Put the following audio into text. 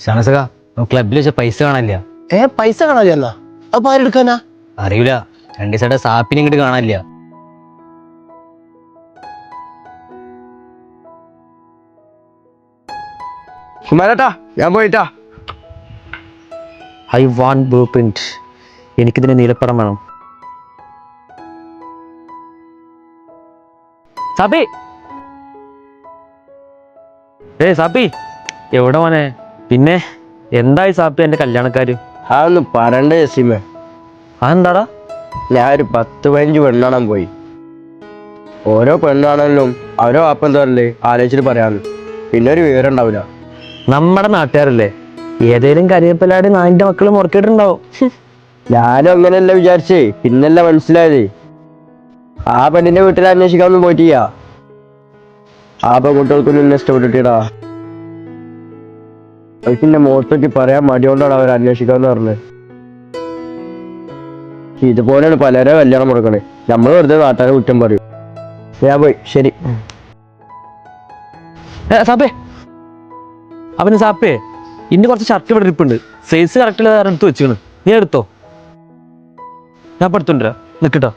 ഷാനസക ക്ലബിൽ വെച്ച പൈസ കാണാനില്ല. പൈസ കാണാനില്ല? അപ്പൊ ആരെടുക്കാനാ അറിയില്ല. 2 ദിവസമായിട്ട് സാപ്പിനെ ഇങ്ങോട്ട് കാണാനില്ല. കുമാരേട്ടാ ഞാൻ പോയിട്ടാ. I want blueprint. എനിക്കിതിന് നീലപ്പടം വേണം. സാപ്പി, സാപ്പി എവിടെ മോനെ? പിന്നെ എന്തായി സാപ്പി എൻ്റെ കല്യാണക്കാര്? അതൊന്നും പറയണ്ട ജസീമേ. അതെന്താടാ? ഞാൻ ഒരു 10-15 പെണ്ണാണാൻ പോയി. ഓരോ പെണ്ണാണെങ്കിലും ഓരോ അപ്പം എന്താ പറയല്ലേ ആലോചിച്ചിട്ട് പറയാന്ന്. പിന്നെ ഒരു വിവരം ഉണ്ടാവില്ല. നമ്മുടെ നാട്ടുകാരല്ലേ, ഏതേലും കരിയപ്പലാടി നായിന്റെ മക്കള് മുറക്കിയിട്ടുണ്ടാവും. ഞാനും അങ്ങനെയല്ല വിചാരിച്ചേ, പിന്നല്ല മനസ്സിലായതേ. ആ പെണ്ണിന്റെ വീട്ടിൽ അന്വേഷിക്കാനൊന്നും പോയിട്ടില്ല. ആ പെൺകുട്ടികൾക്കൊന്നും എന്നെ ഇഷ്ടപ്പെട്ടിട്ടാ. അവർക്ക് മുഖത്തൊക്കെ പറയാൻ മടിയോണ്ടാണ് അവർ അന്വേഷിക്കാന്ന് പറഞ്ഞത്. ഇതുപോലെയാണ് പലരെ കല്യാണം മുടക്കണേ. നമ്മൾ വെറുതെ നാട്ടുകാരെ കുറ്റം പറയും. ഞാൻ പോയി, ശരി. സാപ്പേ, അവന് സാപ്പേ ഇന്ന് കുറച്ച് ഷർട്ട് ഇവിടെ ഇരിപ്പുണ്ട്. സൈസ് കറക്റ്റ് എടുത്ത് വെച്ചിരുന്നു. നീ എടുത്തോ, ഞാൻ പഠിത്തോണ്ടിരാ നിൽക്കട്ടോ.